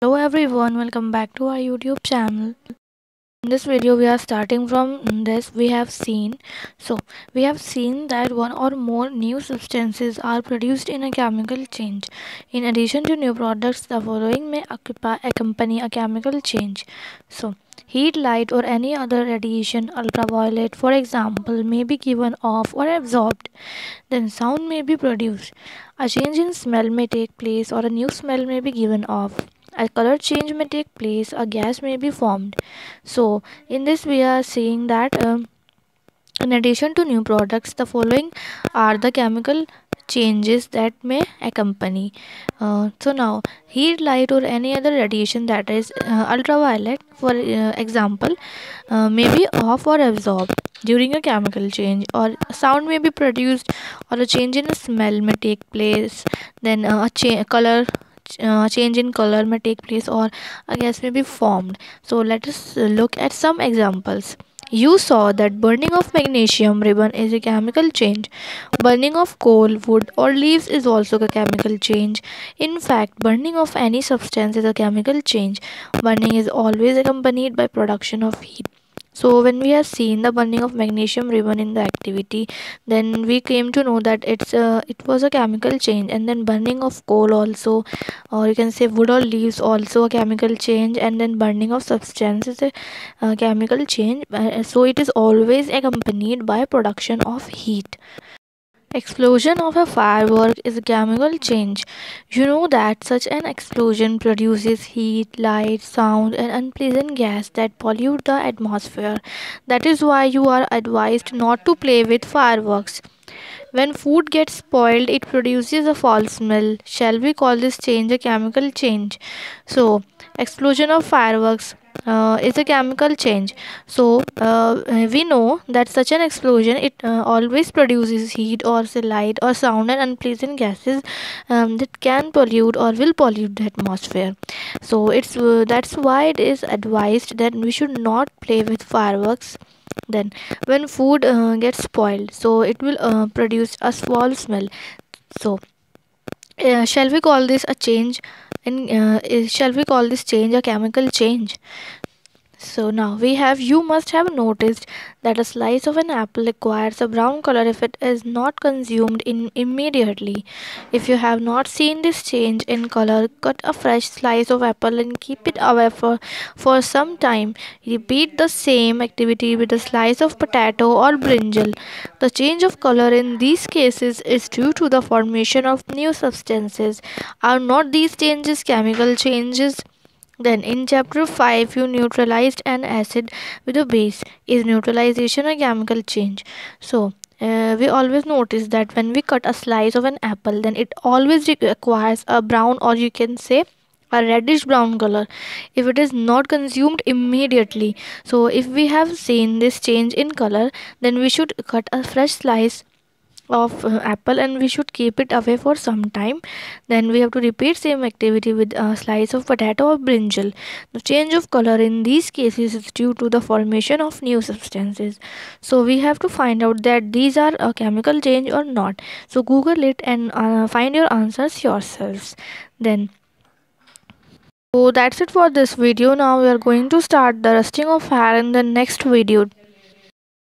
Hello everyone, welcome back to our YouTube channel. In this video we are starting from this we have seen that one or more new substances are produced in a chemical change. In addition to new products, the following may accompany a chemical change. So heat, light or any other radiation, ultraviolet for example, may be given off or absorbed. Then sound may be produced. A change in smell may take place or a new smell may be given off. A color change may take place, a gas may be formed. So in this we are seeing that in addition to new products, the following are the chemical changes that may accompany. So now heat, light or any other radiation, that is ultraviolet for example, may be off or absorbed during a chemical change, or sound may be produced, or a change in smell may take place. Then change in color may take place, or a gas may be formed. So let us look at some examples. You saw that burning of magnesium ribbon is a chemical change. Burning of coal, wood, or leaves is also a chemical change. In fact, burning of any substance is a chemical change. Burning is always accompanied by production of heat. So when we have seen the burning of magnesium ribbon in the activity, then we came to know that it was a chemical change. And then burning of coal also, or you can say wood or leaves, also a chemical change. And then burning of substance is a chemical change. So it is always accompanied by production of heat. Explosion of a firework is a chemical change. You know that such an explosion produces heat, light, sound, and unpleasant gas that pollute the atmosphere. That is why you are advised not to play with fireworks. When food gets spoiled, it produces a foul smell. Shall we call this change a chemical change? So, explosion of fireworks is a chemical change. So, we know that such an explosion, it always produces heat or say light or sound and unpleasant gases that can pollute or will pollute the atmosphere. So, that's why it is advised that we should not play with fireworks. Then when food gets spoiled, so it will produce a foul smell. So shall we call this a change, and shall we call this change a chemical change? So now we have, you must have noticed that a slice of an apple acquires a brown color if it is not consumed immediately. If you have not seen this change in color, cut a fresh slice of apple and keep it away for some time. Repeat the same activity with a slice of potato or brinjal. The change of color in these cases is due to the formation of new substances. Are not these changes chemical changes? Then in chapter 5, you neutralized an acid with a base. Is neutralization a chemical change? So we always notice that when we cut a slice of an apple, then it always requires a brown, or you can say a reddish brown color if it is not consumed immediately. So if we have seen this change in color, then we should cut a fresh slice of apple and we should keep it away for some time. Then we have to repeat same activity with a slice of potato or brinjal. The change of color in these cases is due to the formation of new substances. So we have to find out that these are a chemical change or not. So google it and find your answers yourselves. Then so that's it for this video. Now we are going to start the rusting of hair in the next video.